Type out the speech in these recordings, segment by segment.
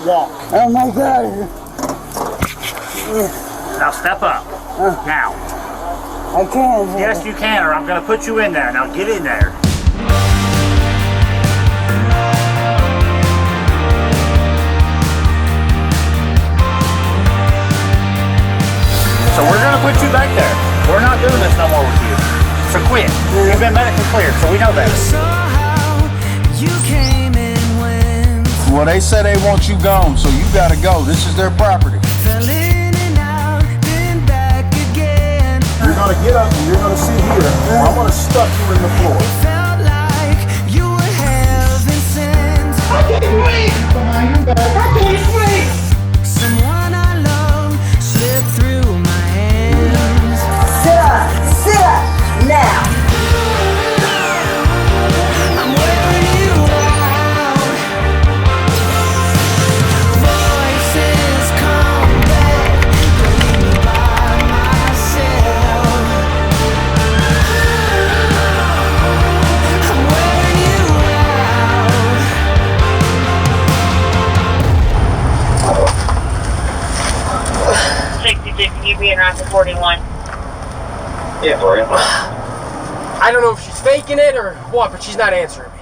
walk. Oh my God. Now step up. Now. I can't. Yes, you can, or I'm going to put you in there. Now get in there. So we're going to put you back there. We're not doing this no more with you. So quit. You've been medically cleared, so we know that. Well, they say they want you gone, so you got to go. This is their property. You're going to get up and you're going to sit here. I'm going to stuff you in the floor. I can't breathe! I can't breathe! Someone I love slipped through my hands. Sit up, now. I'm wearing you out. Voices come back, leave me by myself. I'm wearing you out. 66, you being around to 41. Yeah, Gloria. I don't know if she's faking it or what, but she's not answering me.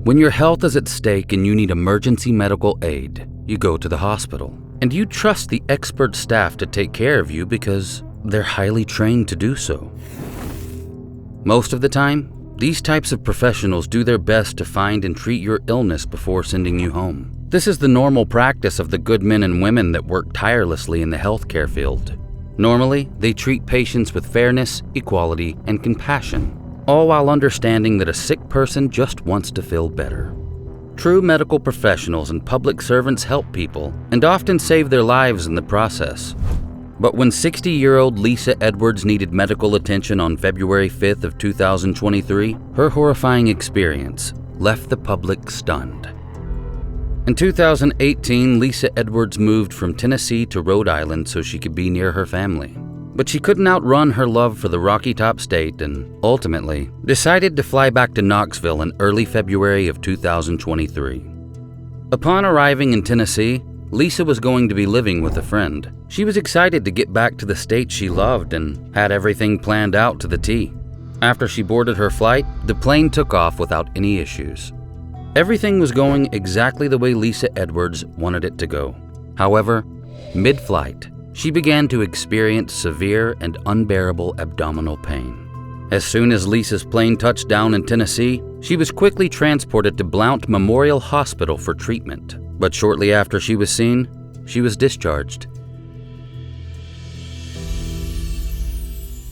When your health is at stake and you need emergency medical aid, you go to the hospital. And you trust the expert staff to take care of you because they're highly trained to do so. Most of the time, these types of professionals do their best to find and treat your illness before sending you home. This is the normal practice of the good men and women that work tirelessly in the healthcare field. Normally, they treat patients with fairness, equality, and compassion, all while understanding that a sick person just wants to feel better. True medical professionals and public servants help people and often save their lives in the process. But when 60-year-old Lisa Edwards needed medical attention on February 5th of 2023, her horrifying experience left the public stunned. In 2018, Lisa Edwards moved from Tennessee to Rhode Island so she could be near her family. But she couldn't outrun her love for the Rocky Top State and, ultimately, decided to fly back to Knoxville in early February of 2023. Upon arriving in Tennessee, Lisa was going to be living with a friend. She was excited to get back to the state she loved and had everything planned out to the T. After she boarded her flight, the plane took off without any issues. Everything was going exactly the way Lisa Edwards wanted it to go. However, mid-flight, she began to experience severe and unbearable abdominal pain. As soon as Lisa's plane touched down in Tennessee, she was quickly transported to Blount Memorial Hospital for treatment. But shortly after she was seen, she was discharged.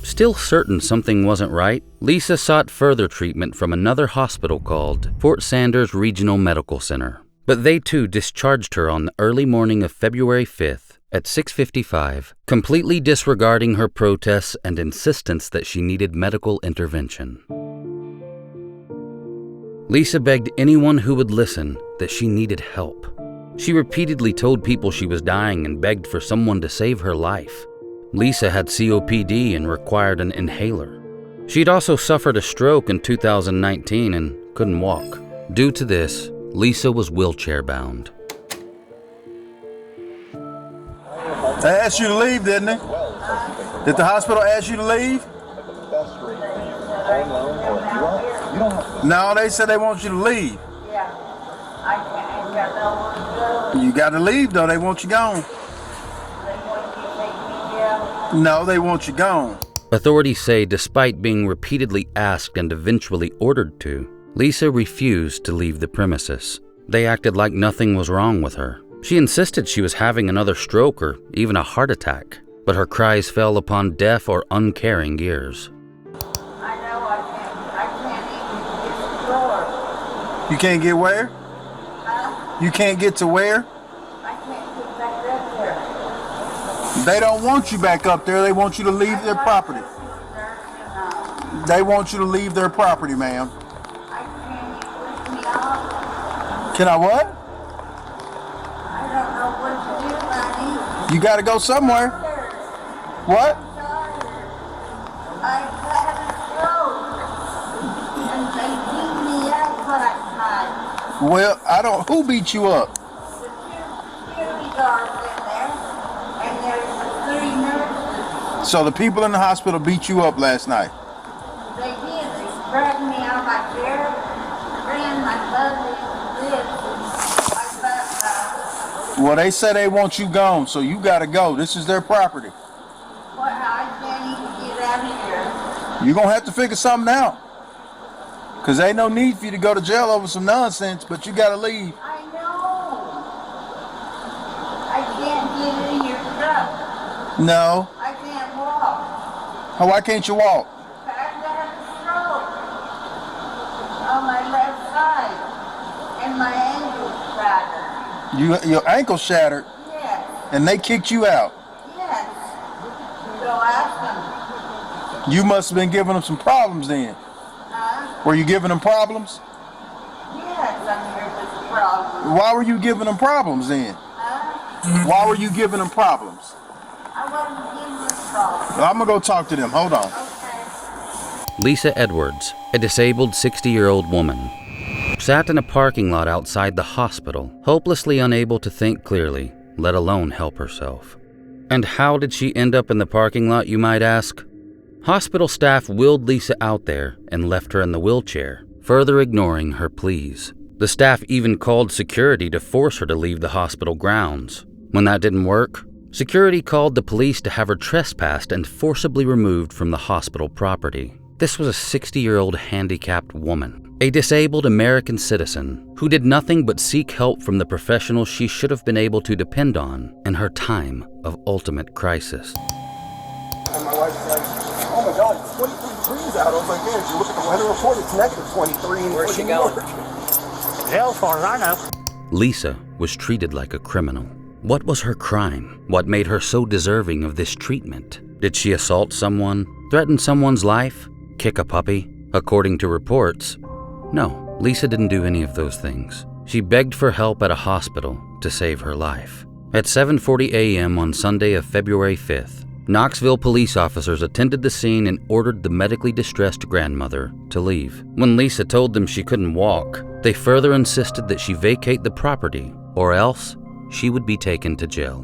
Still certain something wasn't right, Lisa sought further treatment from another hospital called Fort Sanders Regional Medical Center. But they too discharged her on the early morning of February 5th at 6:55, completely disregarding her protests and insistence that she needed medical intervention. Lisa begged anyone who would listen that she needed help. She repeatedly told people she was dying and begged for someone to save her life. Lisa had COPD and required an inhaler. She'd also suffered a stroke in 2019 and couldn't walk. Due to this, Lisa was wheelchair-bound. They asked you to leave, didn't they? Did the hospital ask you to leave? No, they said they want you to leave. You got to leave, though. They want you gone. No, they want you gone. Authorities say despite being repeatedly asked and eventually ordered to, Lisa refused to leave the premises. They acted like nothing was wrong with her. She insisted she was having another stroke or even a heart attack, but her cries fell upon deaf or uncaring ears. I know I can't even get to the door. You can't get where? Huh? You can't get to where? I can't get back up there. They don't want you back up there. They want you to leave their property. They want you to leave their property, ma'am. I can't even leave me off. Can I what? I don't know what to do, honey. You got to go somewhere. What? I had a stroke. Well, I don't. Who beat you up? The security guards in there, and there's the 3 nurses. So the people in the hospital beat you up last night. They did. They grabbed me out of my chair, ran my blood in the ribs, and my butt. Well, they say they want you gone, so you gotta go. This is their property. Well, I can't even get out of here. You're gonna have to figure something out. Cause ain't no need for you to go to jail over some nonsense, but you gotta leave. I know. I can't get in your truck. No. I can't walk. Why can't you walk? I've got a stroke on my left side, and my ankle shattered. Your ankle shattered, Yes, and they kicked you out. yes. Go ask them. You must have been giving them some problems then. Huh? Were you giving them problems? Yes, I'm here with the problem. Why were you giving them problems then? Huh? Why were you giving them problems? I wasn't giving the problem. I'm gonna go talk to them. Hold on. Okay. Lisa Edwards, a disabled 60-year-old woman, sat in a parking lot outside the hospital, hopelessly unable to think clearly, let alone help herself. And how did she end up in the parking lot, you might ask? Hospital staff wheeled Lisa out there and left her in the wheelchair, further ignoring her pleas. The staff even called security to force her to leave the hospital grounds. When that didn't work, security called the police to have her trespassed and forcibly removed from the hospital property. This was a 60-year-old handicapped woman, a disabled American citizen who did nothing but seek help from the professionals she should have been able to depend on in her time of ultimate crisis. And my wife's like, oh my God, it's 23 degrees out. I was like, yeah, if you look at the weather report, it's negative 23. Where's she going? Jail, as far as I know. Lisa was treated like a criminal. What was her crime? What made her so deserving of this treatment? Did she assault someone? Threaten someone's life? Kick a puppy? According to reports, no, Lisa didn't do any of those things. She begged for help at a hospital to save her life. At 7:40 a.m. on Sunday of February 5th, Knoxville police officers attended the scene and ordered the medically distressed grandmother to leave. When Lisa told them she couldn't walk, they further insisted that she vacate the property or else she would be taken to jail.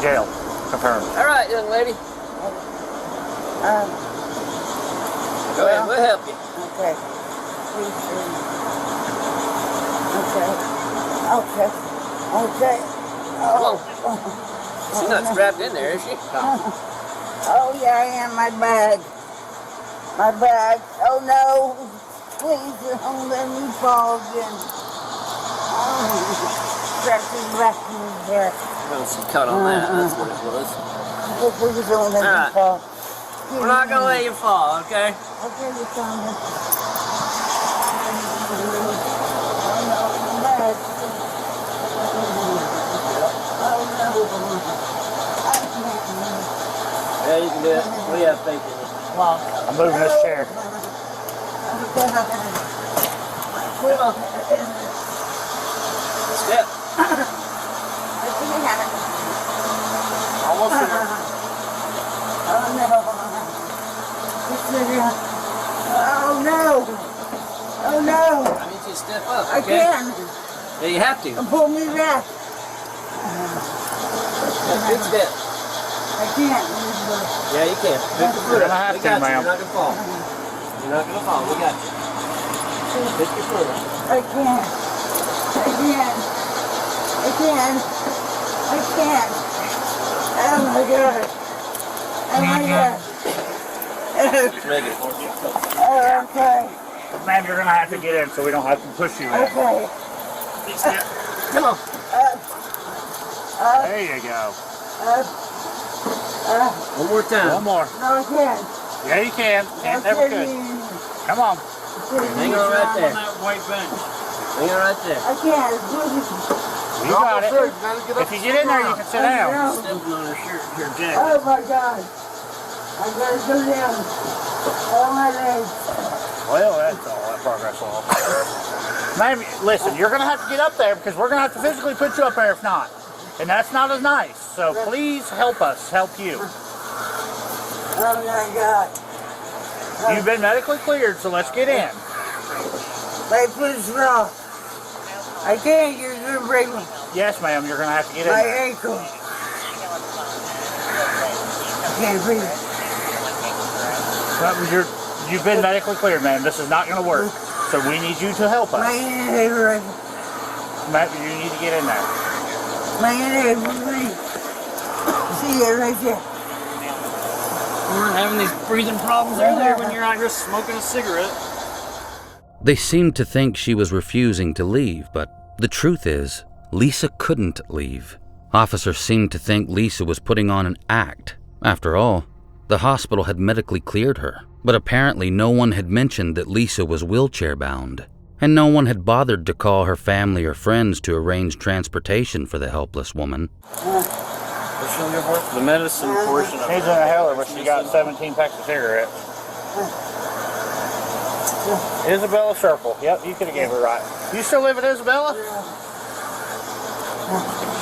Jail. Confirmed. All right, young lady. Go ahead, we'll help you. Okay. Okay. Okay. Come on. She's not strapped in there, is she? Oh, yeah, I am. My bag. My bag. Oh, no. Please don't let me fall again. Strapped his back in his back. Well, she cut on that. That's what it was. Please don't let me fall. We're not going to let you fall, okay? Okay, you found it. Oh, no. My bag. Oh, no. I can't. Yeah, you can do it. We have faith in you. Come on. I'm moving this chair. Come on. Step. Almost there. Oh no! Oh no! I need you to step up, I okay? can! Yeah, you have to. Pull me back! Big step. I can't. Yeah, you can. Pick your foot You're gonna up. have We to, got you. ma'am. You're not going to fall. You're not going to fall. We got you. Pick your foot up. I can't. I can't. I can't. I can't. Oh my God. Oh my God. Just make it for me. Oh, okay. Ma'am, you're gonna have to get in so we don't have to push you in. Okay. Big step. Come on. There you go. One more time. One more. No, I can't. Yeah, you can. Can't never could. Come on. Hang on right there. Hang on right there. I can't. You got it. If you get in there, you can sit down. Stepping on her shirt, her jacket. Oh my God. I gotta go down. Oh my legs. Well, that's all that progress will. Ma'am, listen, you're gonna have to get up there because we're gonna have to physically put you up there if not. And that's not as nice. So please help us help you. Oh my God. You've been medically cleared, so let's get in. My foot's raw. I can't. You're gonna break me. Yes, ma'am, you're going to have to get in My there. ankle. I can't breathe. You've been medically cleared, ma'am. This is not going to work. So we need you to help My us. inhaler. Ma'am, you need to get in there. My inhaler. See it right there. You weren't having these breathing problems earlier when you're out here smoking a cigarette. They seemed to think she was refusing to leave, but the truth is, Lisa couldn't leave. Officers seemed to think Lisa was putting on an act. After all, the hospital had medically cleared her, but apparently no one had mentioned that Lisa was wheelchair-bound, and no one had bothered to call her family or friends to arrange transportation for the helpless woman. The medicine portion of She's in a inhaler, but she got 17 packs of cigarettes. Isabella Circle. Yep, you could have gave her right. You still live at Isabella? She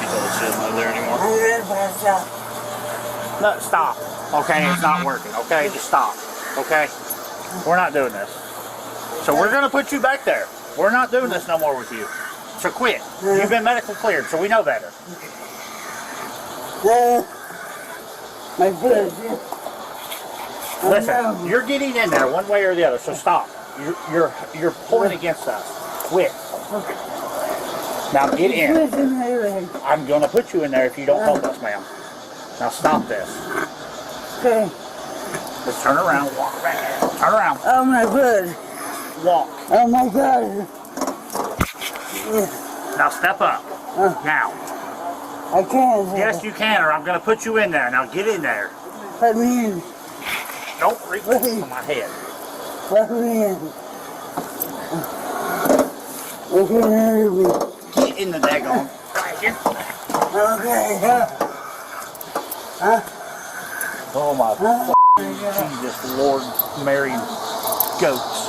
told us she doesn't live there anymore. No, stop. Okay, it's not working. Okay, just stop. Okay? We're not doing this. So we're going to put you back there. We're not doing this no more with you. So quit. You've been medically cleared, so we know better. My foot. Listen, you're getting in there one way or the other, so stop. You're pulling against us. Quit. Now get in. I'm going to put you in there if you don't help us, ma'am. Now stop this. Okay. Just turn around, walk back. Turn around. Oh my God. Walk. Oh my God. Now step up. Now. I can't. Yes, you can, or I'm going to put you in there. Now get in there. Let me in. Don't reach on my head. Let me in. You can hurt me. Get in the daggone. Okay. Oh my Jesus, Lord, Mary, goats.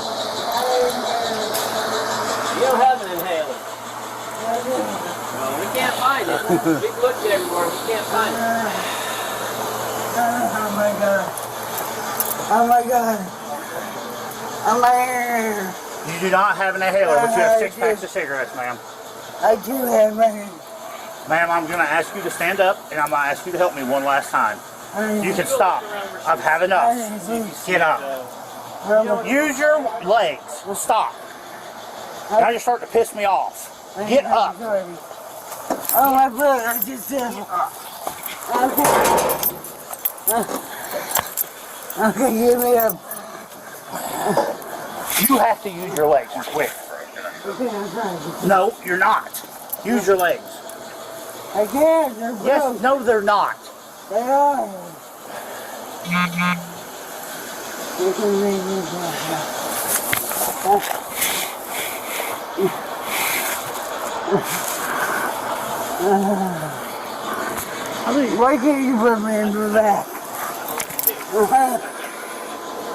You don't have an inhaler. Well, we can't find it. We've looked everywhere. We can't find it. Oh my God. Oh my God. Oh my. You do not have an inhaler, but you have 6 packs of cigarettes, ma'am. I do have my. Ma'am, I'm going to ask you to stand up, and I'm going to ask you to help me one last time. You can stop. I've had enough. Get up. Use your legs. Stop. Now you're starting to piss me off. Get up. Oh my foot, I just said. Okay, give me up. You have to use your legs and quit. No, you're not. Use your legs. I can't. They're Yes, broke. no, they're not. They are. You can leave me Why can't you put me in the back?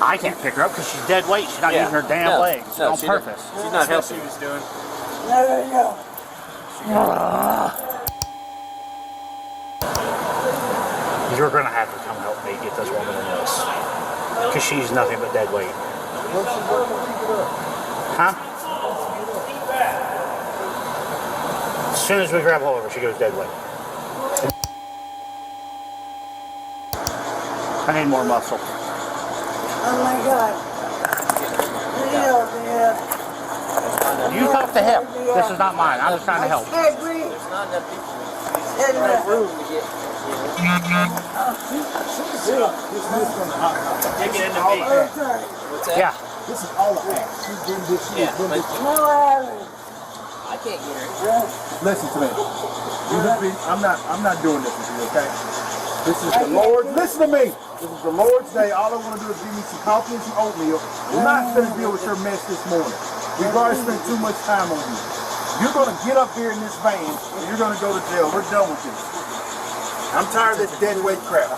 I can't pick her up because she's dead weight. She's not using her damn legs on purpose. She's not helping. She was doing. No. You're going to have to come help me get this woman in this. Because she's nothing but dead weight. Huh? As soon as we grab hold of her, she goes dead weight. I need more muscle. Oh my God. You talk to him. This is not mine. I'm just trying to help. I can't breathe. There's not enough people. There's not enough room to get. Take it into me. What's that? Yeah. This is all the act. She's doing this. She's doing this. No, I haven't. I can't get her. Listen to me. I'm not doing this with you, okay? This is the Lord. Listen to me. This is the Lord's day. All I want to do is give you some coffee and some oatmeal. We're not going to deal with your mess this morning. We've already spent too much time on you. You're going to get up here in this van and you're going to go to jail. We're done with this. I'm tired of this dead weight crap.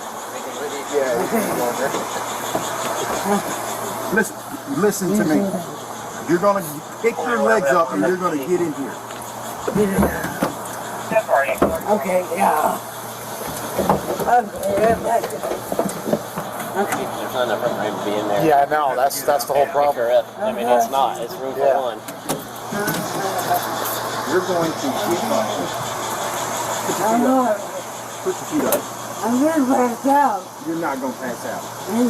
Listen to me. You're going to pick your legs up and you're going to get in here. Okay, yeah. There's not enough room for him to be in there. Yeah, no, that's the whole Pick problem. her up. I mean, it's not. It's room for one. You're going to get put your feet up. I'm gonna pass out. You're not going to pass out. You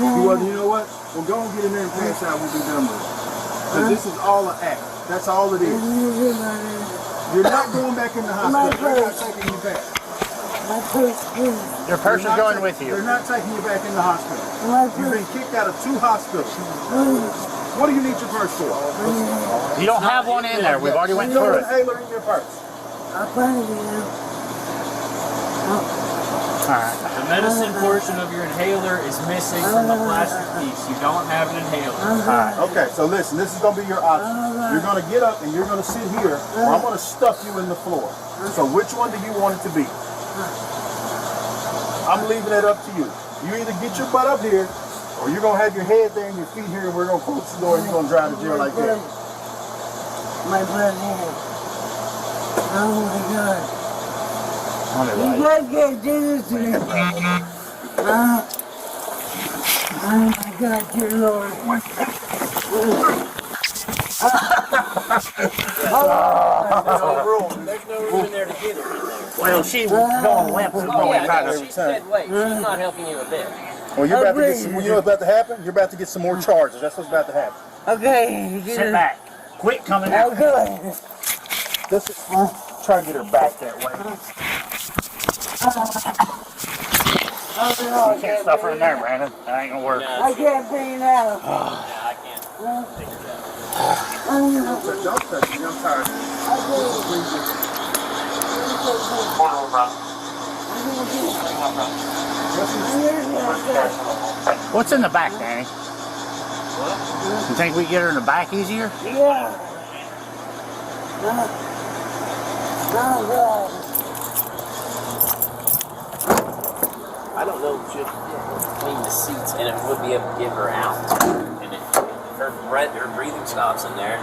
know what? We'll go and get in there and pass out. We'll be done with it. Because this is all an act. That's all it is. You're not going back in the hospital. They're not taking you back. My purse, please. Your purse is going with you. They're not taking you back in the hospital. You've been kicked out of 2 hospitals. What do you need your purse for? You don't have one in there. We've already went through it. Inhaler in your purse. I'll find it now. Alright. The medicine portion of your inhaler is missing from the plastic piece. You don't have an inhaler. Alright. Okay, so listen, this is going to be your option. You're going to get up and you're going to sit here, or I'm going to stuff you in the floor. So which one do you want it to be? I'm leaving it up to you. You either get your butt up here, or you're going to have your head there and your feet here, and we're going to close the door and you're going to drive to jail like that. My blood here. Oh my God. You guys can't do this to me. Oh my God, dear Lord. There's no room in there to get her in there. Well, she was going limp. She said, wait, she's not helping you a bit. Well, you're about to get some, you know what's about to happen? You're about to get some more charges. That's what's about to happen. Okay. Sit back. Quit coming out. Okay. Let's try to get her back that way. You can't stuff her in there, Brandon. That ain't gonna work. I can't bring it out. I can't. Don't touch me. I'm tired. What's in the back, Danny? You think we can get her in the back easier? Yeah. Oh God. I don't know if she'll clean the seats and it would be able to get her out. And if her breathing stops in there.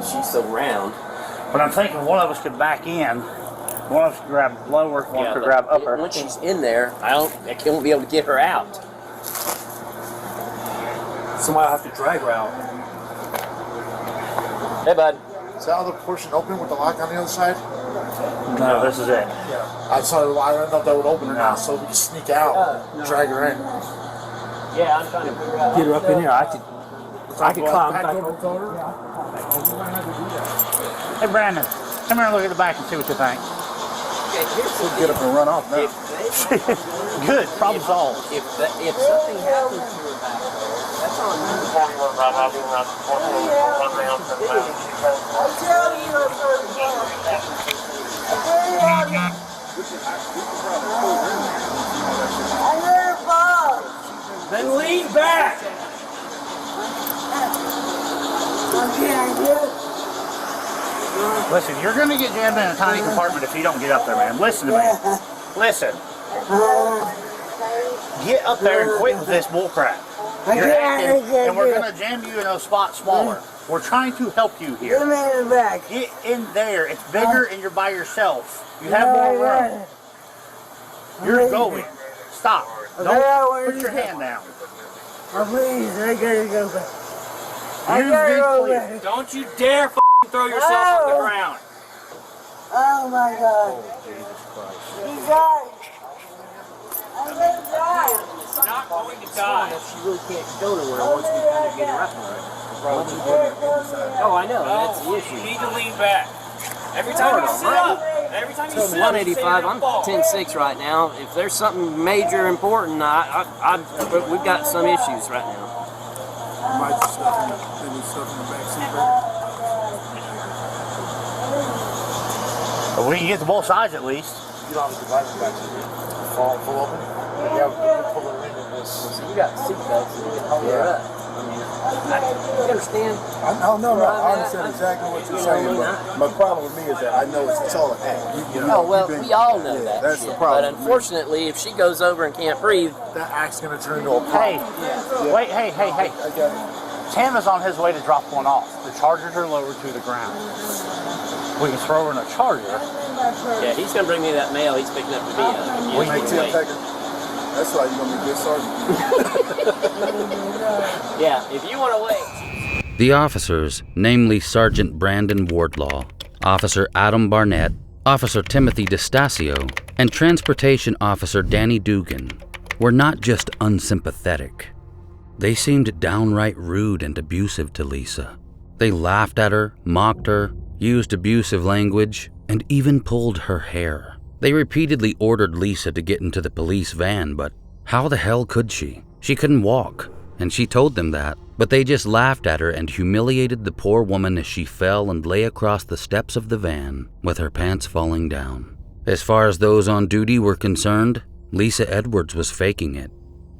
She's so round. But I'm thinking one of us could back in, one of us could grab lower, one could grab upper. Once she's in there, I won't be able to get her out. Somebody will have to drag her out. Hey, bud. Is that other portion open with the lock on the other side? No, this is it. I don't know if that would open or not, so we can sneak out and drag her in. Yeah, I'm trying to figure out. Get her up in here. I could climb back over. Hey, Brandon, come here and look at the back and see what you think. We'll get up and run off now. Good, problem solved. If something happens to her back, that's on you. I'll tell you I'm gonna fall. Then lean back. Okay, I do. Listen, you're going to get jammed in a tiny compartment if you don't get up there, man. Listen to me. Listen. Get up there and quit with this bullcrap. You're acting, and we're going to jam you in those spots smaller. We're trying to help you here. Get me in the back. Get in there. It's bigger and you're by yourself. You have more room. You're going. Stop. Don't put your hand down. Oh, please, I gotta go back. You be clear. Don't you dare throw yourself on the ground. Oh my God. He died. I'm gonna die. She's not going to die. She really can't go nowhere once we kind of get her up there. Oh, I know. That's the issue. You need to lean back. Every time you sit up, So 185. I'm 10-6 right now. If there's something major important, we've got some issues right now. Might just stuff in the back seat, baby. But we can get to both sides at least. You don't have to divide the back seat. Full open. Yeah, we can pull her into this. So you got seat belts and you can hold her up. You understand? I understand exactly what you're saying, but my problem with me is that I know it's all an act. We all know that. That's the problem. But unfortunately, if she goes over and can't breathe, That act's going to turn into a problem. Hey, wait, hey. I got it. Tam is on his way to drop one off. The chargers are lowered to the ground. We can throw her in a charger. Yeah, he's gonna bring me that mail. He's picking up the mail. Hey, Tim, take her. That's why you're gonna be a good sergeant. Yeah, if you want to wait. The officers, namely Sergeant Brandon Wardlaw, Officer Adam Barnett, Officer Timothy DeStasio, and Transportation Officer Danny Dugan, were not just unsympathetic. They seemed downright rude and abusive to Lisa. They laughed at her, mocked her, used abusive language, and even pulled her hair. They repeatedly ordered Lisa to get into the police van, but how the hell could she? She couldn't walk, and she told them that, but they just laughed at her and humiliated the poor woman as she fell and lay across the steps of the van with her pants falling down. As far as those on duty were concerned, Lisa Edwards was faking it.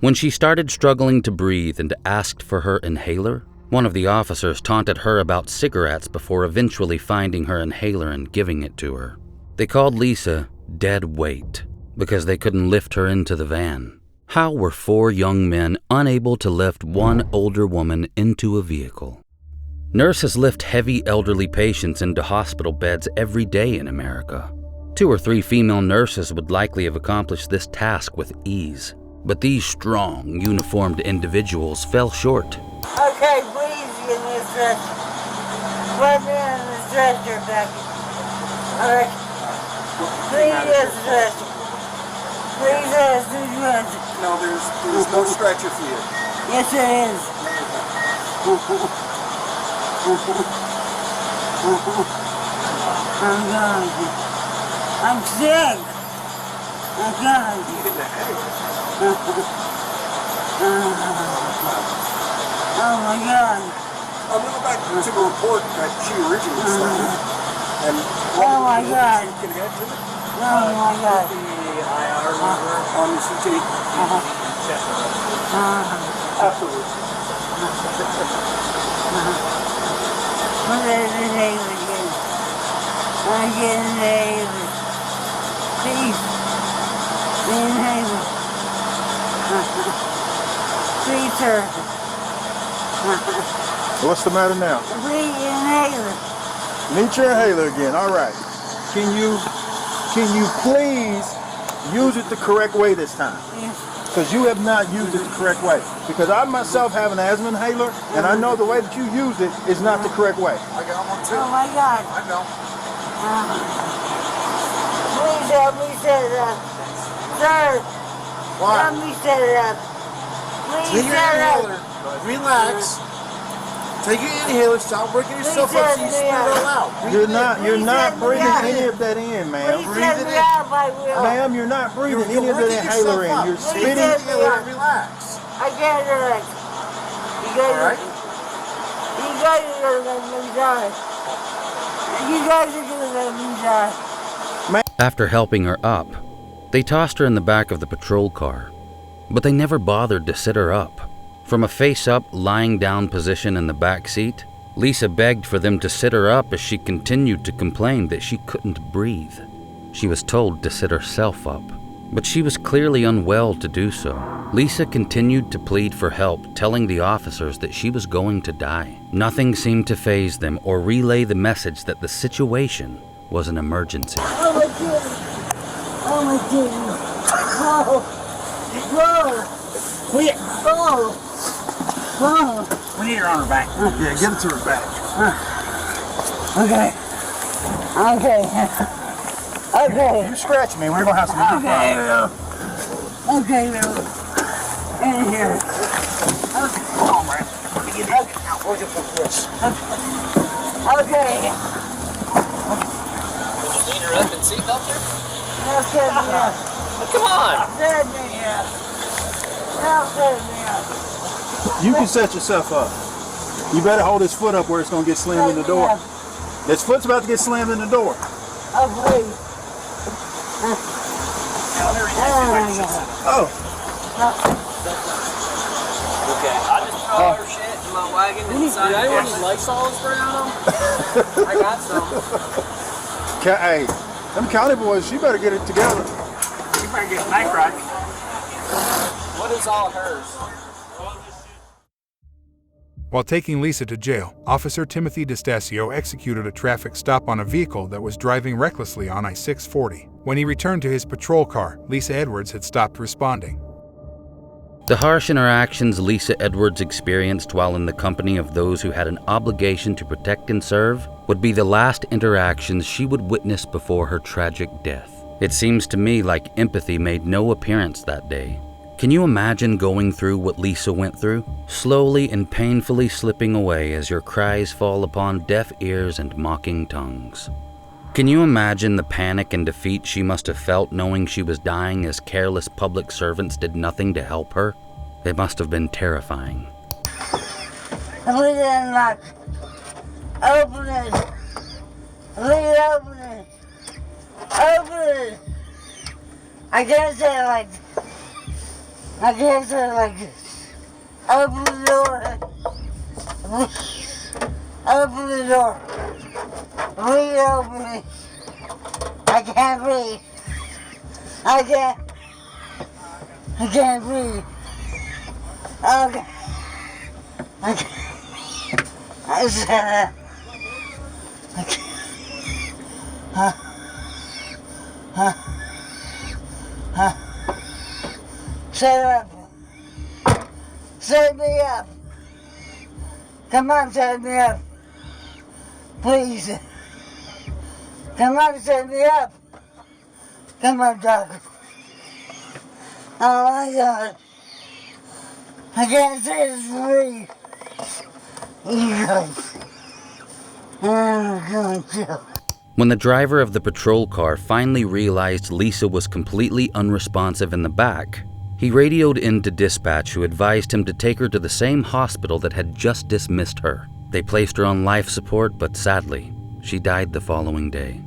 When she started struggling to breathe and asked for her inhaler, one of the officers taunted her about cigarettes before eventually finding her inhaler and giving it to her. They called Lisa dead weight because they couldn't lift her into the van. How were 4 young men unable to lift one older woman into a vehicle? Nurses lift heavy elderly patients into hospital beds every day in America. 2 or 3 female nurses would likely have accomplished this task with ease, but these strong, uniformed individuals fell short. Okay, please get me a stretcher. Put me on the stretcher, Becky. Alright. Please get a stretcher. Please get a stretcher. No, there's no stretcher for you. Yes, there is. I'm gone. I'm sick. I'm gone. Oh my God. I'm going back to the report that she originally started. And oh my God. Can you get to it? Oh my God. On the CT. Afterwards. What is the name again? I get the name. Please. The inhaler. Please, sir. What's the matter now? Please, inhaler. Need your inhaler again. All right. Can you please use it the correct way this time? Yes. Because you have not used it the correct way. Because I myself have an asthma inhaler, and I know the way that you used it is not the correct way. I got one too. Oh my God. I know. Please help me set it up. Sir. Why? Help me set it up. Please set it up. Relax. Take your inhaler, stop breaking yourself up so you spit it all out. You're not breathing any of that in, ma'am. Please set me out, I will. Ma'am, you're not breathing any of that inhaler in. You're spitting. Relax. I can't relax. You guys are gonna let me die. You guys are gonna let me die. After helping her up, they tossed her in the back of the patrol car, but they never bothered to sit her up. From a face-up, lying-down position in the back seat, Lisa begged for them to sit her up as she continued to complain that she couldn't breathe. She was told to sit herself up, but she was clearly unwell to do so. Lisa continued to plead for help, telling the officers that she was going to die. Nothing seemed to faze them or relay the message that the situation was an emergency. Oh my goodness. Oh my goodness. Oh. Whoa. Quit. Oh. Oh. We need her on her back. Yeah, get it to her back. Okay. Okay. Okay. You scratch me. We're gonna have some more fun. Okay, Lou. In here. Come on, man. Let me get it. Where'd you put this? Okay. Did you lean her up and seatbelt her? Now set me up. Come on. Set me up. Now set me up. You can set yourself up. You better hold his foot up where it's going to get slammed in the door. His foot's about to get slammed in the door. Oh, please. Oh. Okay, I just throw all her shit in my wagon and decide to anyone need Lysol spray on them? I got some. Hey, them county boys, you better get it together. You better get Mike right. What is all hers? While taking Lisa to jail, Officer Timothy DeStasio executed a traffic stop on a vehicle that was driving recklessly on I-640. When he returned to his patrol car, Lisa Edwards had stopped responding. The harsh interactions Lisa Edwards experienced while in the company of those who had an obligation to protect and serve would be the last interactions she would witness before her tragic death. It seems to me like empathy made no appearance that day. Can you imagine going through what Lisa went through? Slowly and painfully slipping away as your cries fall upon deaf ears and mocking tongues. Can you imagine the panic and defeat she must have felt knowing she was dying as careless public servants did nothing to help her? It must have been terrifying. Please unlock. Open it. Please open it. Open it. I can't say it like this. I can't say it like this. Open the door. Open the door. Please open it. I can't breathe. I can't breathe. Okay. I can't. I said that. I can't. Set up. Set me up. Come on, set me up. Please. Come on, set me up. Come on, doctor. Oh my God. I can't say this free. You guys. I'm going to. When the driver of the patrol car finally realized Lisa was completely unresponsive in the back, he radioed into dispatch, who advised him to take her to the same hospital that had just dismissed her. They placed her on life support, but sadly, she died the following day.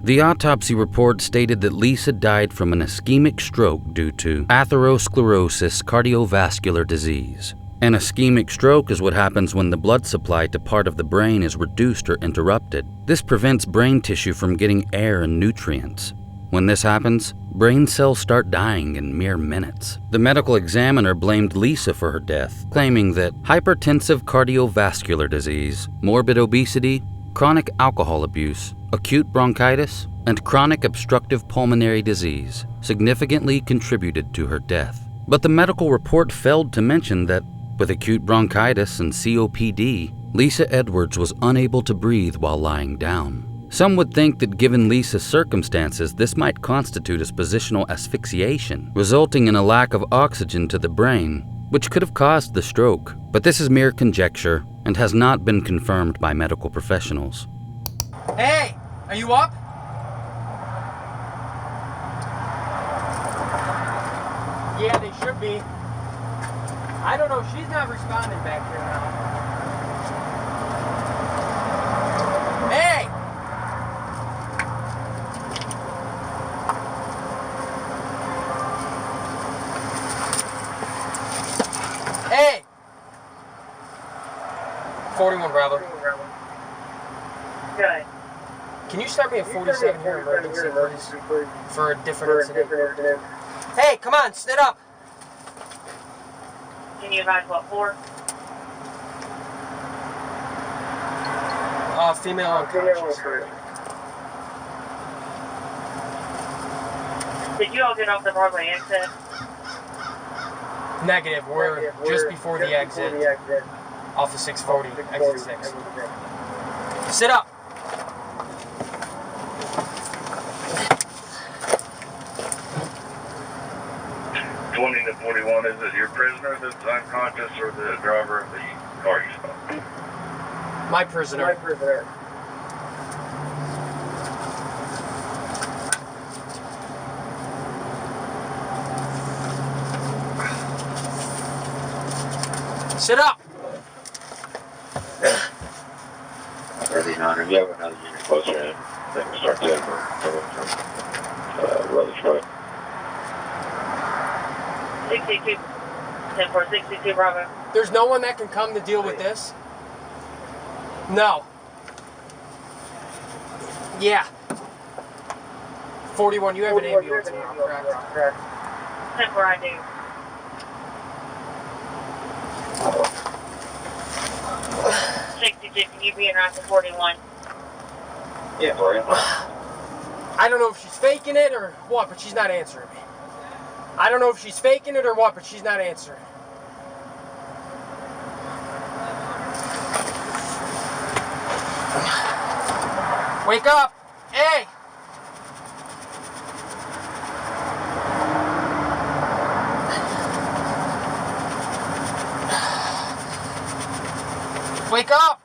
The autopsy report stated that Lisa died from an ischemic stroke due to atherosclerosis cardiovascular disease. An ischemic stroke is what happens when the blood supply to part of the brain is reduced or interrupted. This prevents brain tissue from getting air and nutrients. When this happens, brain cells start dying in mere minutes. The medical examiner blamed Lisa for her death, claiming that hypertensive cardiovascular disease, morbid obesity, chronic alcohol abuse, acute bronchitis, and chronic obstructive pulmonary disease significantly contributed to her death. But the medical report failed to mention that with acute bronchitis and COPD, Lisa Edwards was unable to breathe while lying down. Some would think that given Lisa's circumstances, this might constitute as positional asphyxiation, resulting in a lack of oxygen to the brain, which could have caused the stroke. But this is mere conjecture and has not been confirmed by medical professionals. Hey, are you up? Yeah, they should be. I don't know, she's not responding back here now. Hey! Hey! 41 Bravo. Good. Can you start me a 47 here emergency, please? For a different incident. Hey, come on, sit up! Can you advise what for? Female unconscious. Did you all get off the Broadway exit? Negative, we're just before the exit. Off of 640, exit 6. Sit up! 20 to 41, is it your prisoner that's unconscious or the driver of the car you stopped? My prisoner. My prisoner. Sit up! 39, if you have another unit closer in, then we'll start that from Rutherford Road. 62, 10-4, 62 Bravo. There's no one that can come to deal with this? No. Yeah. 41, you have an ambulance now, correct? 10-4, I do. 1062, can you be in route to 41? Yeah, for you. I don't know if she's faking it or what, but she's not answering me. I don't know if she's faking it or what, but she's not answering. Wake up! Hey! Wake up!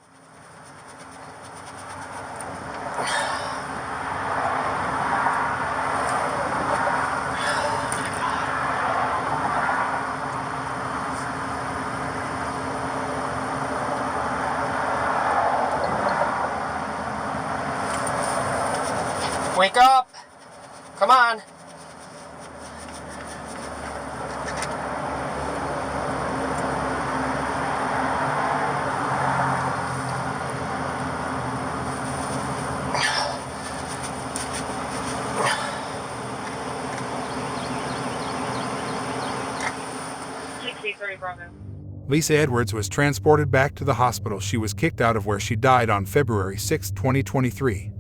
Wake up! Come on! Lisa Edwards was transported back to the hospital she was kicked out of, where she died on February 6, 2023.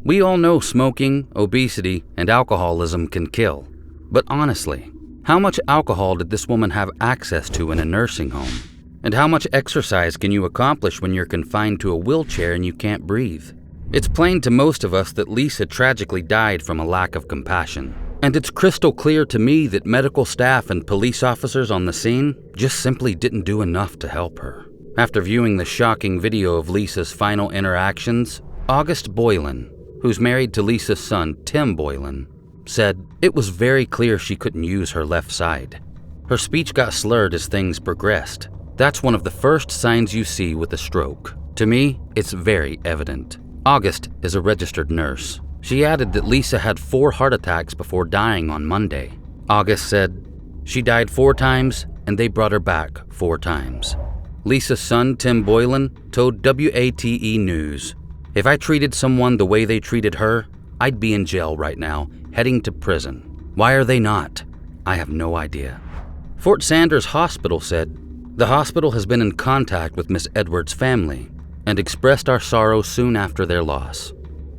We all know smoking, obesity, and alcoholism can kill. But honestly, how much alcohol did this woman have access to in a nursing home? And how much exercise can you accomplish when you're confined to a wheelchair and you can't breathe? It's plain to most of us that Lisa tragically died from a lack of compassion. And it's crystal clear to me that medical staff and police officers on the scene just simply didn't do enough to help her. After viewing the shocking video of Lisa's final interactions, August Boylan, who's married to Lisa's son, Tim Boylan, said it was very clear she couldn't use her left side. Her speech got slurred as things progressed. That's one of the first signs you see with a stroke. To me, it's very evident. August is a registered nurse. She added that Lisa had 4 heart attacks before dying on Monday. August said, she died 4 times and they brought her back 4 times. Lisa's son, Tim Boylan, told WATE News, "If I treated someone the way they treated her, I'd be in jail right now, heading to prison. Why are they not? I have no idea." Fort Sanders Hospital said, "The hospital has been in contact with Miss Edwards' family and expressed our sorrow soon after their loss."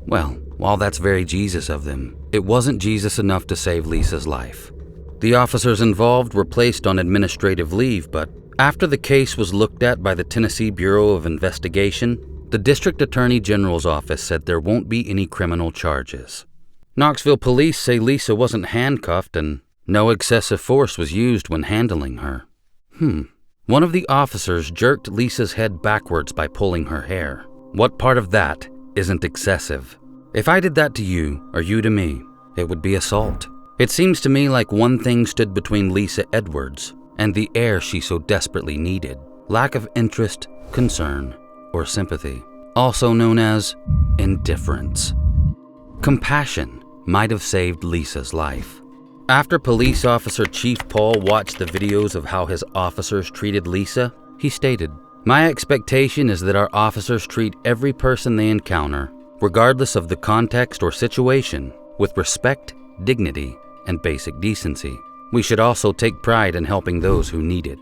Well, while that's very Jesus of them, it wasn't Jesus enough to save Lisa's life. The officers involved were placed on administrative leave, but after the case was looked at by the Tennessee Bureau of Investigation, the District Attorney General's office said there won't be any criminal charges. Knoxville police say Lisa wasn't handcuffed and no excessive force was used when handling her. One of the officers jerked Lisa's head backwards by pulling her hair. What part of that isn't excessive? If I did that to you, or you to me, it would be assault. It seems to me like one thing stood between Lisa Edwards and the air she so desperately needed: lack of interest, concern, or sympathy, also known as indifference. Compassion might have saved Lisa's life. After Police Officer Chief Paul watched the videos of how his officers treated Lisa, he stated, "My expectation is that our officers treat every person they encounter, regardless of the context or situation, with respect, dignity, and basic decency. We should also take pride in helping those who need it."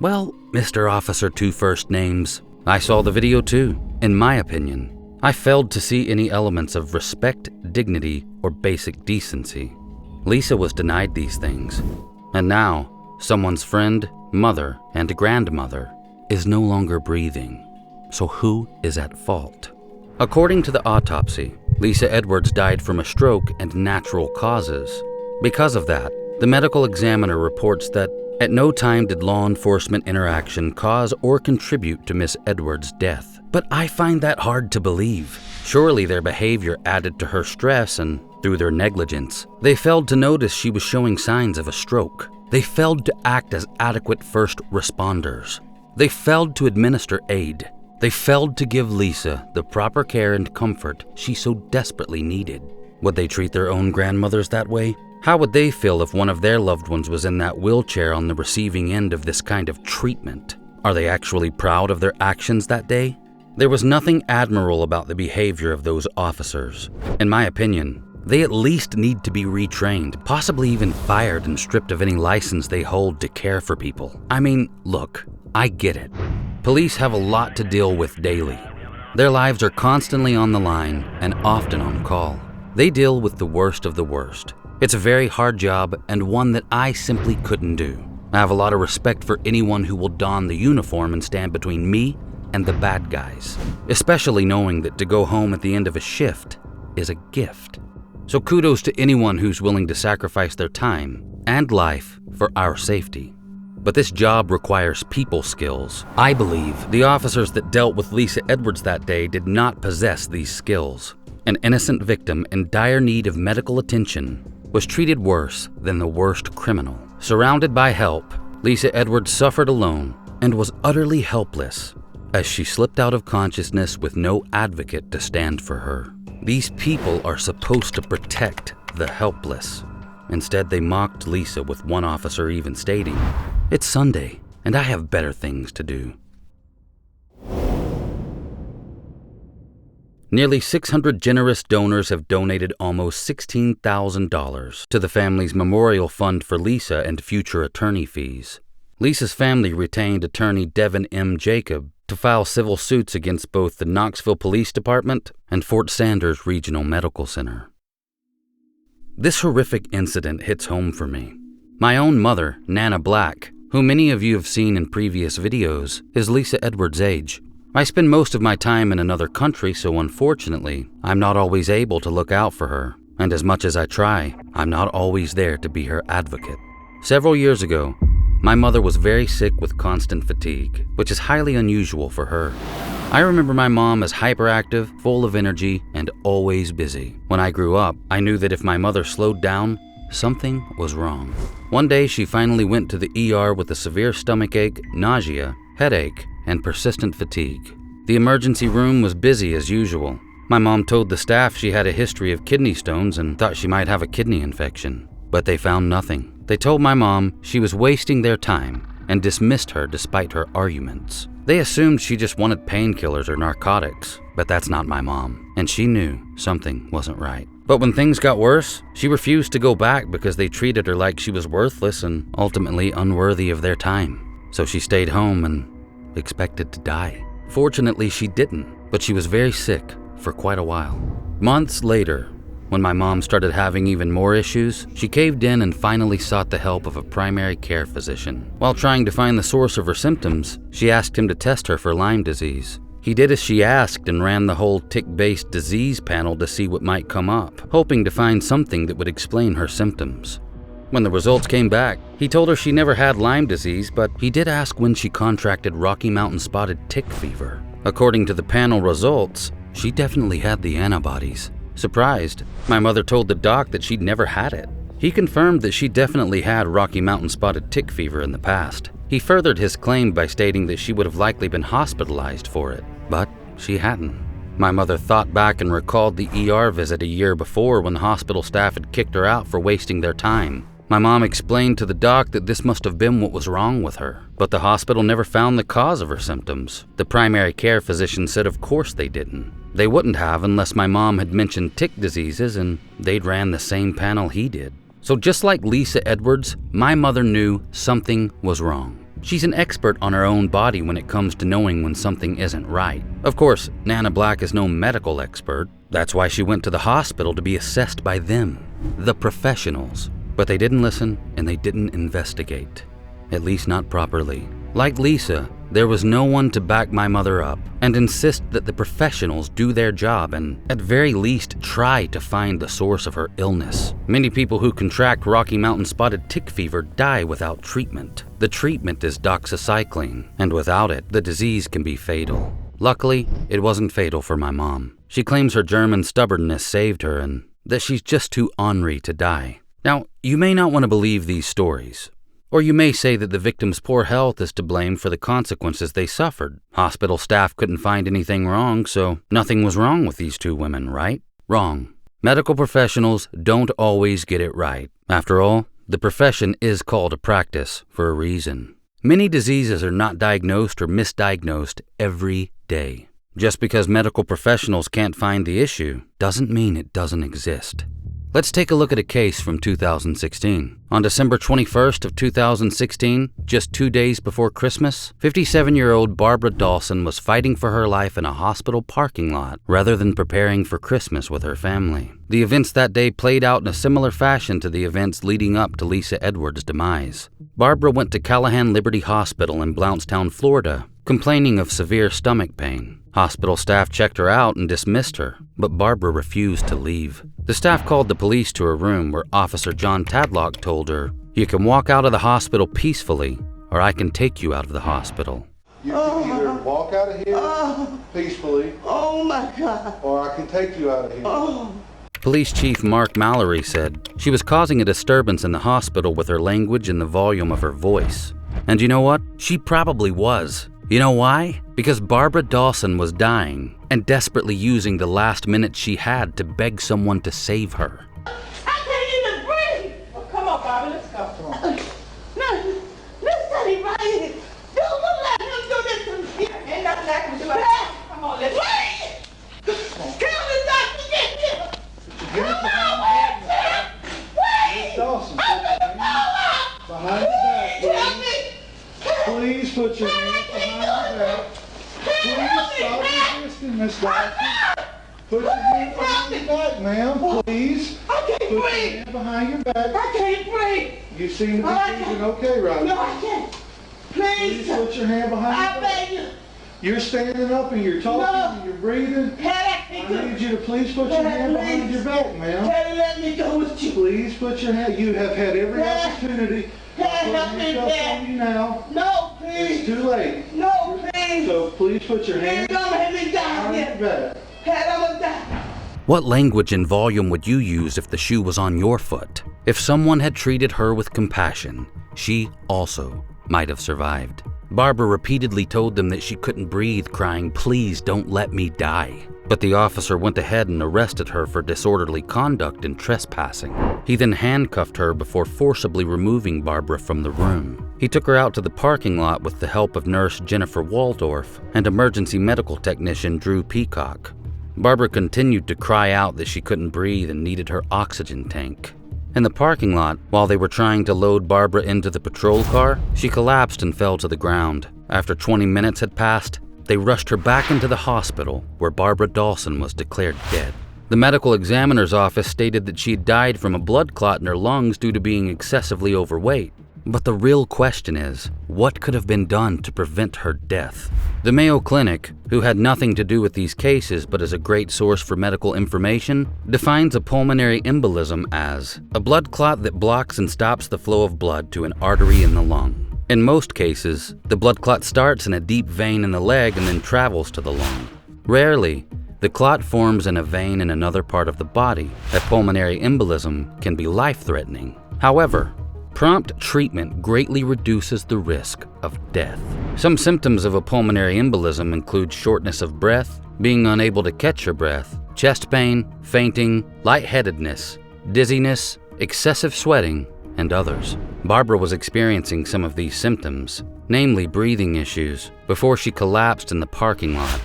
Well, Mr. Officer 2 First Names, I saw the video too. In my opinion, I failed to see any elements of respect, dignity, or basic decency. Lisa was denied these things, and now someone's friend, mother, and grandmother is no longer breathing. So who is at fault? According to the autopsy, Lisa Edwards died from a stroke and natural causes. Because of that, the medical examiner reports that at no time did law enforcement interaction cause or contribute to Miss Edwards' death. But I find that hard to believe. Surely their behavior added to her stress, and through their negligence, they failed to notice she was showing signs of a stroke. They failed to act as adequate first responders. They failed to administer aid. They failed to give Lisa the proper care and comfort she so desperately needed. Would they treat their own grandmothers that way? How would they feel if one of their loved ones was in that wheelchair on the receiving end of this kind of treatment? Are they actually proud of their actions that day? There was nothing admirable about the behavior of those officers. In my opinion, they at least need to be retrained, possibly even fired and stripped of any license they hold to care for people. I mean, look, I get it. Police have a lot to deal with daily. Their lives are constantly on the line and often on call. They deal with the worst of the worst. It's a very hard job and one that I simply couldn't do. I have a lot of respect for anyone who will don the uniform and stand between me and the bad guys, especially knowing that to go home at the end of a shift is a gift. So kudos to anyone who's willing to sacrifice their time and life for our safety. But this job requires people skills. I believe the officers that dealt with Lisa Edwards that day did not possess these skills. An innocent victim in dire need of medical attention was treated worse than the worst criminal. Surrounded by help, Lisa Edwards suffered alone and was utterly helpless as she slipped out of consciousness with no advocate to stand for her. These people are supposed to protect the helpless. Instead, they mocked Lisa, with one officer even stating, "It's Sunday, and I have better things to do." Nearly 600 generous donors have donated almost $16,000 to the family's memorial fund for Lisa and future attorney fees. Lisa's family retained attorney Devin M. Jacob to file civil suits against both the Knoxville Police Department and Fort Sanders Regional Medical Center. This horrific incident hits home for me. My own mother, Nana Black, who many of you have seen in previous videos, is Lisa Edwards' age. I spend most of my time in another country, so unfortunately, I'm not always able to look out for her. And as much as I try, I'm not always there to be her advocate. Several years ago, my mother was very sick with constant fatigue, which is highly unusual for her. I remember my mom as hyperactive, full of energy, and always busy. When I grew up, I knew that if my mother slowed down, something was wrong. One day, she finally went to the ER with a severe stomachache, nausea, headache, and persistent fatigue. The emergency room was busy as usual. My mom told the staff she had a history of kidney stones and thought she might have a kidney infection, but they found nothing. They told my mom she was wasting their time and dismissed her despite her arguments. They assumed she just wanted painkillers or narcotics, but that's not my mom, and she knew something wasn't right. But when things got worse, she refused to go back because they treated her like she was worthless and ultimately unworthy of their time. So she stayed home and expected to die. Fortunately, she didn't, but she was very sick for quite a while. Months later, when my mom started having even more issues, she caved in and finally sought the help of a primary care physician. While trying to find the source of her symptoms, she asked him to test her for Lyme disease. He did as she asked and ran the whole tick-based disease panel to see what might come up, hoping to find something that would explain her symptoms. When the results came back, he told her she never had Lyme disease, but he did ask when she contracted Rocky Mountain spotted tick fever. According to the panel results, she definitely had the antibodies. Surprised, my mother told the doc that she'd never had it. He confirmed that she definitely had Rocky Mountain spotted tick fever in the past. He furthered his claim by stating that she would have likely been hospitalized for it, but she hadn't. My mother thought back and recalled the ER visit a year before when the hospital staff had kicked her out for wasting their time. My mom explained to the doc that this must have been what was wrong with her, but the hospital never found the cause of her symptoms. The primary care physician said of course they didn't. They wouldn't have unless my mom had mentioned tick diseases and they'd ran the same panel he did. So just like Lisa Edwards, my mother knew something was wrong. She's an expert on her own body when it comes to knowing when something isn't right. Of course, Nana Black is no medical expert. That's why she went to the hospital to be assessed by them, the professionals. But they didn't listen and they didn't investigate, at least not properly. Like Lisa, there was no one to back my mother up and insist that the professionals do their job and at very least try to find the source of her illness. Many people who contract Rocky Mountain spotted tick fever die without treatment. The treatment is doxycycline, and without it, the disease can be fatal. Luckily, it wasn't fatal for my mom. She claims her German stubbornness saved her and that she's just too ornery to die. Now, you may not want to believe these stories, or you may say that the victim's poor health is to blame for the consequences they suffered. Hospital staff couldn't find anything wrong, so nothing was wrong with these two women, right? Wrong. Medical professionals don't always get it right. After all, the profession is called a practice for a reason. Many diseases are not diagnosed or misdiagnosed every day. Just because medical professionals can't find the issue doesn't mean it doesn't exist. Let's take a look at a case from 2016. On December 21st of 2016, just 2 days before Christmas, 57-year-old Barbara Dawson was fighting for her life in a hospital parking lot rather than preparing for Christmas with her family. The events that day played out in a similar fashion to the events leading up to Lisa Edwards' demise. Barbara went to Callahan Liberty Hospital in Blountstown, Florida, complaining of severe stomach pain. Hospital staff checked her out and dismissed her, but Barbara refused to leave. The staff called the police to her room where Officer John Tadlock told her, "You can walk out of the hospital peacefully, or I can take you out of the hospital." You can either walk out of here peacefully, Oh my God. or I can take you out of here. Police Chief Mark Mallory said she was causing a disturbance in the hospital with her language and the volume of her voice. And you know what? She probably was. You know why? Because Barbara Dawson was dying and desperately using the last minute she had to beg someone to save her. I can't even breathe. Oh, come on, Bobby, let's go. Come on. No, let's set him right here. Don't let him do this to me. Ain't nothing I can do. Come on, let's go. Wait! Tell the doctor to get here. Come on, wait! Wait! Dawson, Behind the back, help me! Please put your hands behind your back. Please stop resisting, Miss Dawson. Put your hands behind your back, ma'am, please. I can't Put your breathe. hand behind your back. I can't breathe. You seem to be breathing okay right No, now. I can't. Please put your hand behind I your back. beg you. You're standing up and you're talking and you're breathing. I need you to please put your hand behind your back, ma'am. Daddy, let me go with you. Please put your hand. You have had every opportunity. Dad, help me, Dad. On you now. No, please. It's too late. No, please. So please put your hand Please don't let me down behind here. your back. Dad, I'm gonna die. What language and volume would you use if the shoe was on your foot? If someone had treated her with compassion, she also might have survived. Barbara repeatedly told them that she couldn't breathe, crying, "Please don't let me die." But the officer went ahead and arrested her for disorderly conduct and trespassing. He then handcuffed her before forcibly removing Barbara from the room. He took her out to the parking lot with the help of nurse Jennifer Waldorf and emergency medical technician Drew Peacock. Barbara continued to cry out that she couldn't breathe and needed her oxygen tank. In the parking lot, while they were trying to load Barbara into the patrol car, she collapsed and fell to the ground. After 20 minutes had passed, they rushed her back into the hospital, where Barbara Dawson was declared dead. The medical examiner's office stated that she had died from a blood clot in her lungs due to being excessively overweight. But the real question is, what could have been done to prevent her death? The Mayo Clinic, who had nothing to do with these cases but is a great source for medical information, defines a pulmonary embolism as a blood clot that blocks and stops the flow of blood to an artery in the lung. In most cases, the blood clot starts in a deep vein in the leg and then travels to the lung. Rarely, the clot forms in a vein in another part of the body. A pulmonary embolism can be life-threatening. However, prompt treatment greatly reduces the risk of death. Some symptoms of a pulmonary embolism include shortness of breath, being unable to catch your breath, chest pain, fainting, lightheadedness, dizziness, excessive sweating, and others. Barbara was experiencing some of these symptoms, namely breathing issues, before she collapsed in the parking lot.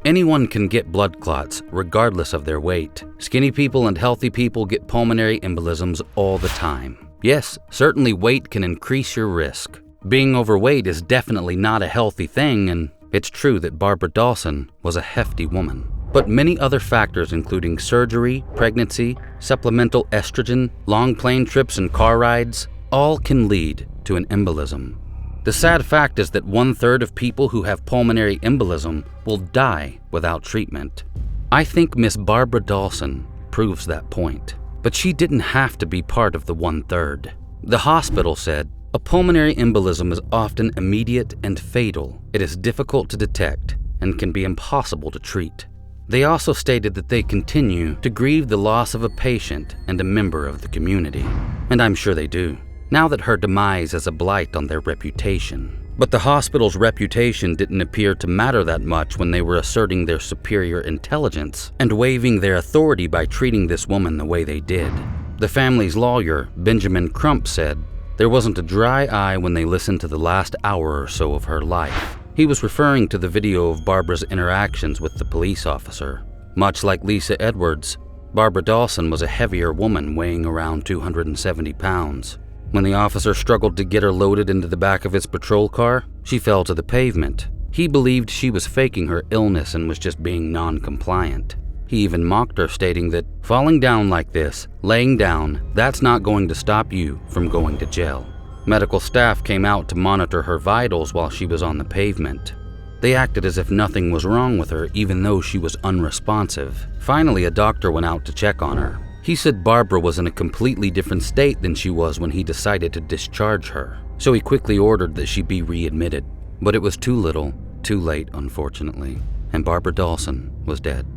Anyone can get blood clots, regardless of their weight. Skinny people and healthy people get pulmonary embolisms all the time. Yes, certainly weight can increase your risk. Being overweight is definitely not a healthy thing, and it's true that Barbara Dawson was a hefty woman. But many other factors, including surgery, pregnancy, supplemental estrogen, long plane trips and car rides, all can lead to an embolism. The sad fact is that 1/3 of people who have pulmonary embolism will die without treatment. I think Miss Barbara Dawson proves that point. But she didn't have to be part of the 1/3. The hospital said, a pulmonary embolism is often immediate and fatal. It is difficult to detect and can be impossible to treat. They also stated that they continue to grieve the loss of a patient and a member of the community. And I'm sure they do, now that her demise is a blight on their reputation. But the hospital's reputation didn't appear to matter that much when they were asserting their superior intelligence and waiving their authority by treating this woman the way they did. The family's lawyer, Benjamin Crump, said, "There wasn't a dry eye when they listened to the last hour or so of her life." He was referring to the video of Barbara's interactions with the police officer. Much like Lisa Edwards, Barbara Dawson was a heavier woman weighing around 270 pounds. When the officer struggled to get her loaded into the back of his patrol car, she fell to the pavement. He believed she was faking her illness and was just being non-compliant. He even mocked her, stating that falling down like this, laying down, that's not going to stop you from going to jail. Medical staff came out to monitor her vitals while she was on the pavement. They acted as if nothing was wrong with her, even though she was unresponsive. Finally, a doctor went out to check on her. He said Barbara was in a completely different state than she was when he decided to discharge her, so he quickly ordered that she be readmitted. But it was too little, too late, unfortunately, and Barbara Dawson was dead.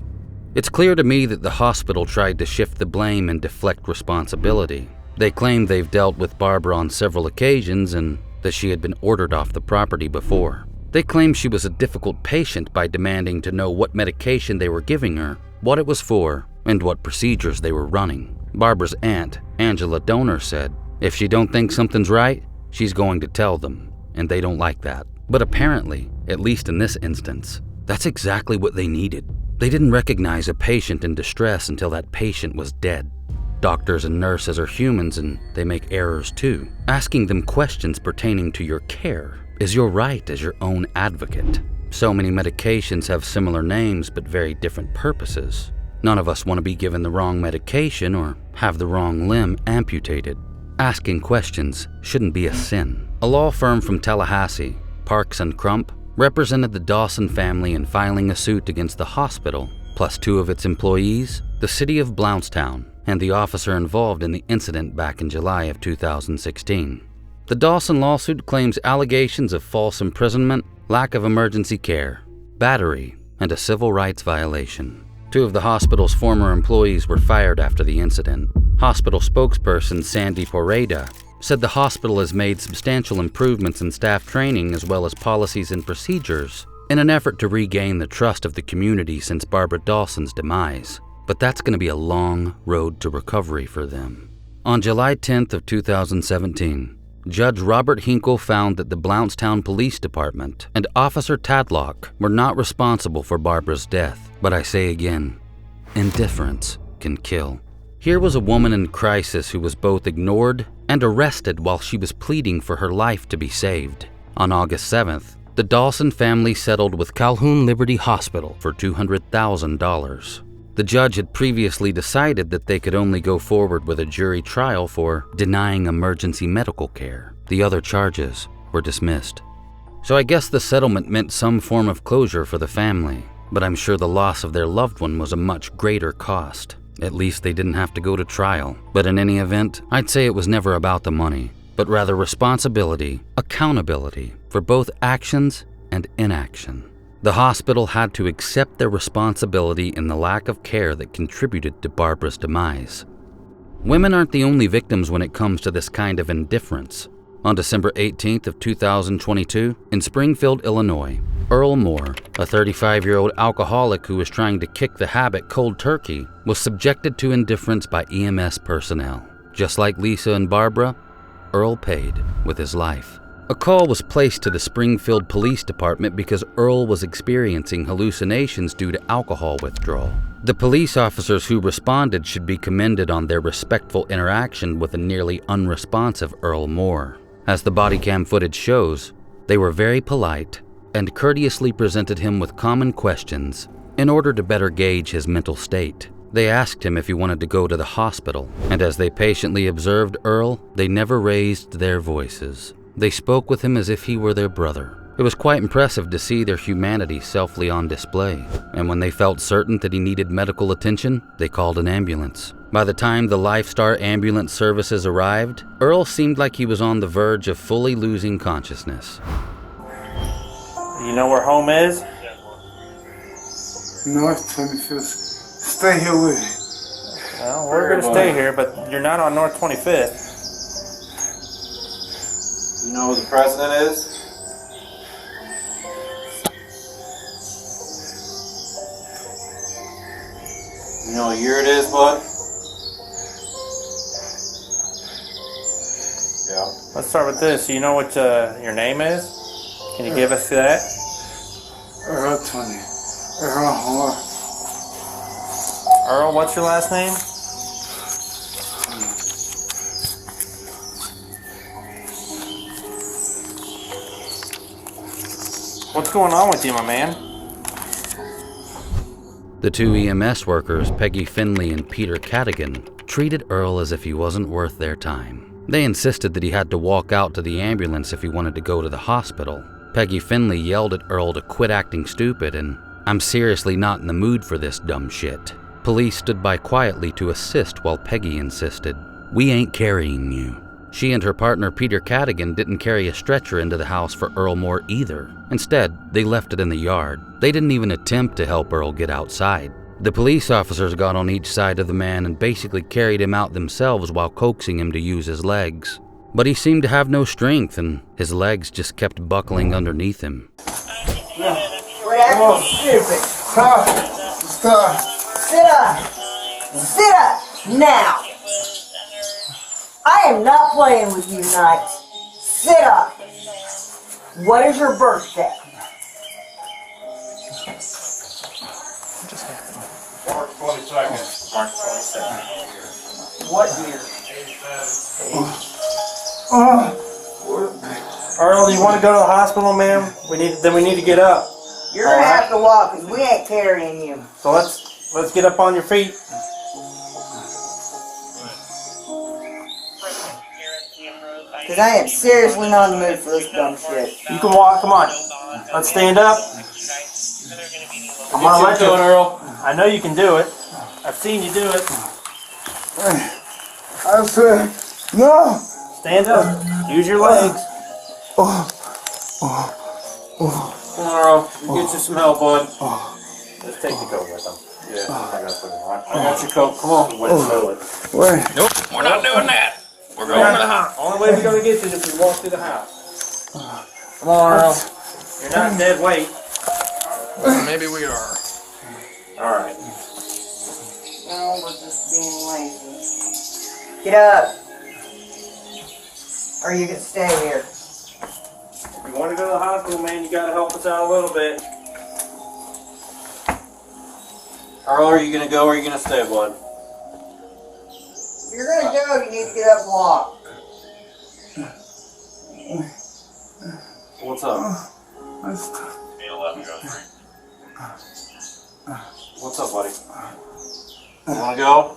It's clear to me that the hospital tried to shift the blame and deflect responsibility. They claim they've dealt with Barbara on several occasions and that she had been ordered off the property before. They claim she was a difficult patient by demanding to know what medication they were giving her, what it was for, and what procedures they were running. Barbara's aunt, Angela Donor, said, if she don't think something's right, she's going to tell them, and they don't like that. But apparently, at least in this instance, that's exactly what they needed. They didn't recognize a patient in distress until that patient was dead. Doctors and nurses are humans and they make errors too. Asking them questions pertaining to your care is your right as your own advocate. So many medications have similar names but very different purposes. None of us want to be given the wrong medication or have the wrong limb amputated. Asking questions shouldn't be a sin. A law firm from Tallahassee, Parks and Crump, represented the Dawson family in filing a suit against the hospital, plus 2 of its employees, the city of Blountstown, and the officer involved in the incident back in July of 2016. The Dawson lawsuit claims allegations of false imprisonment, lack of emergency care, battery, and a civil rights violation. 2 of the hospital's former employees were fired after the incident. Hospital spokesperson Sandy Poreda said the hospital has made substantial improvements in staff training as well as policies and procedures in an effort to regain the trust of the community since Barbara Dawson's demise. But that's going to be a long road to recovery for them. On July 10th of 2017, Judge Robert Hinkle found that the Blountstown Police Department and Officer Tadlock were not responsible for Barbara's death. But I say again, indifference can kill. Here was a woman in crisis who was both ignored and arrested while she was pleading for her life to be saved. On August 7th, the Dawson family settled with Calhoun Liberty Hospital for $200,000. The judge had previously decided that they could only go forward with a jury trial for denying emergency medical care. The other charges were dismissed. So I guess the settlement meant some form of closure for the family, but I'm sure the loss of their loved one was a much greater cost. At least they didn't have to go to trial. But in any event, I'd say it was never about the money, but rather responsibility, accountability for both actions and inaction. The hospital had to accept their responsibility in the lack of care that contributed to Barbara's demise. Women aren't the only victims when it comes to this kind of indifference. On December 18th of 2022, in Springfield, Illinois, Earl Moore, a 35-year-old alcoholic who was trying to kick the habit cold turkey, was subjected to indifference by EMS personnel. Just like Lisa and Barbara, Earl paid with his life. A call was placed to the Springfield Police Department because Earl was experiencing hallucinations due to alcohol withdrawal. The police officers who responded should be commended on their respectful interaction with a nearly unresponsive Earl Moore. As the body cam footage shows, they were very polite and courteously presented him with common questions in order to better gauge his mental state. They asked him if he wanted to go to the hospital, and as they patiently observed Earl, they never raised their voices. They spoke with him as if he were their brother. It was quite impressive to see their humanity selfly on display, and when they felt certain that he needed medical attention, they called an ambulance. By the time the Lifestar ambulance services arrived, Earl seemed like he was on the verge of fully losing consciousness. You know where home is? North 25th. Stay here with me. Well, we're going to stay here, but you're not on North 25th. You know who the president is? You know what year it is, bud? Yeah. Let's start with this. You know what your name is? Can you give us that? Earl 20. Earl Moore. Earl, what's your last name? What's going on with you, my man? The two EMS workers, Peggy Finley and Peter Cadigan, treated Earl as if he wasn't worth their time. They insisted that he had to walk out to the ambulance if he wanted to go to the hospital. Peggy Finley yelled at Earl to quit acting stupid and, "I'm seriously not in the mood for this dumb shit." Police stood by quietly to assist while Peggy insisted, "We ain't carrying you." She and her partner Peter Cadigan didn't carry a stretcher into the house for Earl Moore either. Instead, they left it in the yard. They didn't even attempt to help Earl get outside. The police officers got on each side of the man and basically carried him out themselves while coaxing him to use his legs. But he seemed to have no strength and his legs just kept buckling underneath him. We're acting stupid. Sit up. Sit up now. I am not playing with you tonight. Sit up. What is your birthday? March 22nd. March 22nd. What year? Earl, do you want to go to the hospital, ma'am? We need to get up. You're gonna have to walk because we ain't carrying you. So let's get up on your feet. Because I am seriously not in the mood for this dumb shit. You can walk. Come on. Let's stand up. Come on, let's go, Earl. I know you can do it. I've seen you do it. I said, no. Stand up. Use your legs. Come on, Earl. We'll get you some help, bud. Let's take the coat with them. Yeah, I got your coat. Come on. Wait. Nope, we're not doing that. We're going to the house. Only way we're going to get you is if we walk through the house. Come on, Earl. You're not dead weight. Maybe we are. All right. No, we're just being lazy. Get up. Or you can stay here. If you want to go to the hospital, man, you got to help us out a little bit. Earl, are you going to go or are you going to stay, bud? If you're gonna go, you need to get up and walk. What's up? What's up, buddy? You want to go?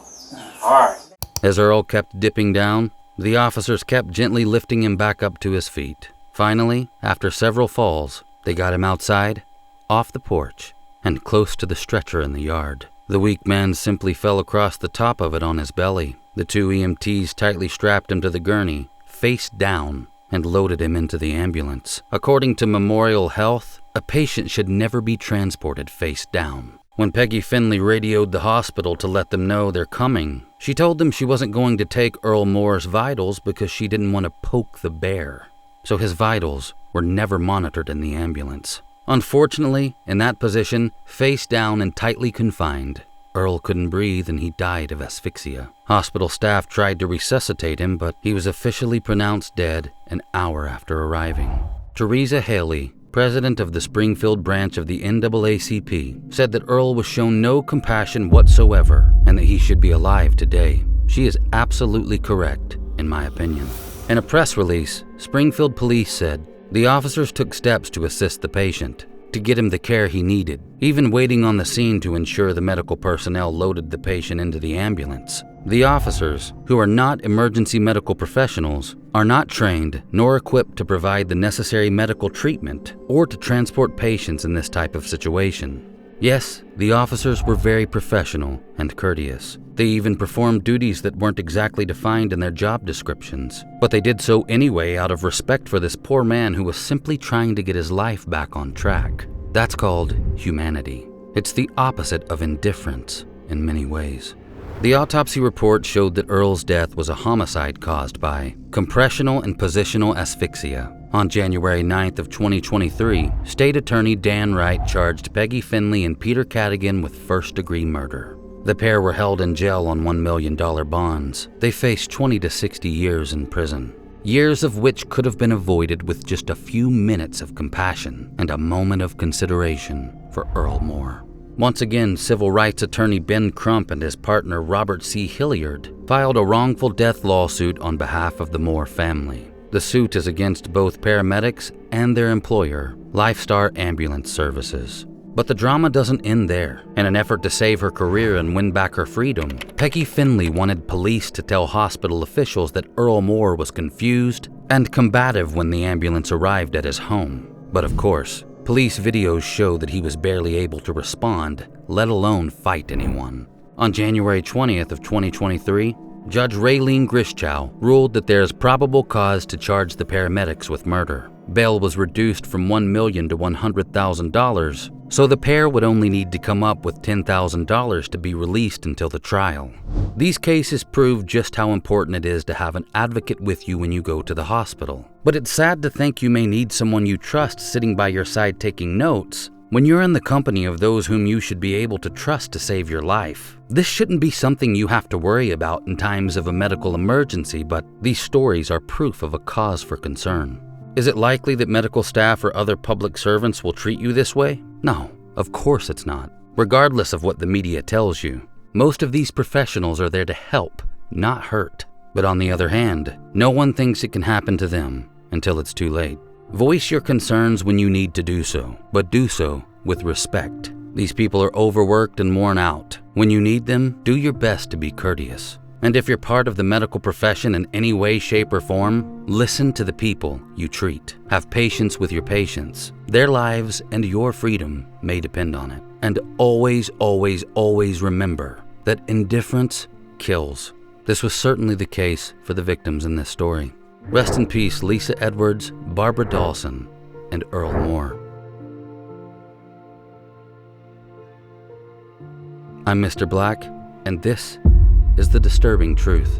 All right. As Earl kept dipping down, the officers kept gently lifting him back up to his feet. Finally, after several falls, they got him outside, off the porch, and close to the stretcher in the yard. The weak man simply fell across the top of it on his belly. The two EMTs tightly strapped him to the gurney, face down, and loaded him into the ambulance. According to Memorial Health, a patient should never be transported face down. When Peggy Finley radioed the hospital to let them know they're coming, she told them she wasn't going to take Earl Moore's vitals because she didn't want to poke the bear. So his vitals were never monitored in the ambulance. Unfortunately, in that position, face down and tightly confined, Earl couldn't breathe and he died of asphyxia. Hospital staff tried to resuscitate him, but he was officially pronounced dead an hour after arriving. Teresa Haley, president of the Springfield branch of the NAACP, said that Earl was shown no compassion whatsoever and that he should be alive today. She is absolutely correct, in my opinion. In a press release, Springfield police said, the officers took steps to assist the patient, to get him the care he needed, even waiting on the scene to ensure the medical personnel loaded the patient into the ambulance. The officers, who are not emergency medical professionals, are not trained nor equipped to provide the necessary medical treatment or to transport patients in this type of situation. Yes, the officers were very professional and courteous. They even performed duties that weren't exactly defined in their job descriptions, but they did so anyway out of respect for this poor man who was simply trying to get his life back on track. That's called humanity. It's the opposite of indifference in many ways. The autopsy report showed that Earl's death was a homicide caused by compressional and positional asphyxia. On January 9th of 2023, State Attorney Dan Wright charged Peggy Finley and Peter Cadigan with first-degree murder. The pair were held in jail on $1 million bonds. They faced 20 to 60 years in prison, years of which could have been avoided with just a few minutes of compassion and a moment of consideration for Earl Moore. Once again, civil rights attorney Ben Crump and his partner Robert C. Hilliard filed a wrongful death lawsuit on behalf of the Moore family. The suit is against both paramedics and their employer, Lifestar Ambulance Services. But the drama doesn't end there. In an effort to save her career and win back her freedom, Peggy Finley wanted police to tell hospital officials that Earl Moore was confused and combative when the ambulance arrived at his home. But of course, police videos show that he was barely able to respond, let alone fight anyone. On January 20th of 2023, Judge Raylene Grischow ruled that there is probable cause to charge the paramedics with murder. Bail was reduced from $1 million to $100,000, so the pair would only need to come up with $10,000 to be released until the trial. These cases prove just how important it is to have an advocate with you when you go to the hospital. But it's sad to think you may need someone you trust sitting by your side taking notes when you're in the company of those whom you should be able to trust to save your life. This shouldn't be something you have to worry about in times of a medical emergency, but these stories are proof of a cause for concern. Is it likely that medical staff or other public servants will treat you this way? No, of course it's not. Regardless of what the media tells you, most of these professionals are there to help, not hurt. But on the other hand, no one thinks it can happen to them until it's too late. Voice your concerns when you need to do so, but do so with respect. These people are overworked and worn out. When you need them, do your best to be courteous. And if you're part of the medical profession in any way, shape, or form, listen to the people you treat. Have patience with your patients. Their lives and your freedom may depend on it. And always, always, always remember that indifference kills. This was certainly the case for the victims in this story. Rest in peace, Lisa Edwards, Barbara Dawson, and Earl Moore. I'm Mr. Black, and this is the disturbing truth.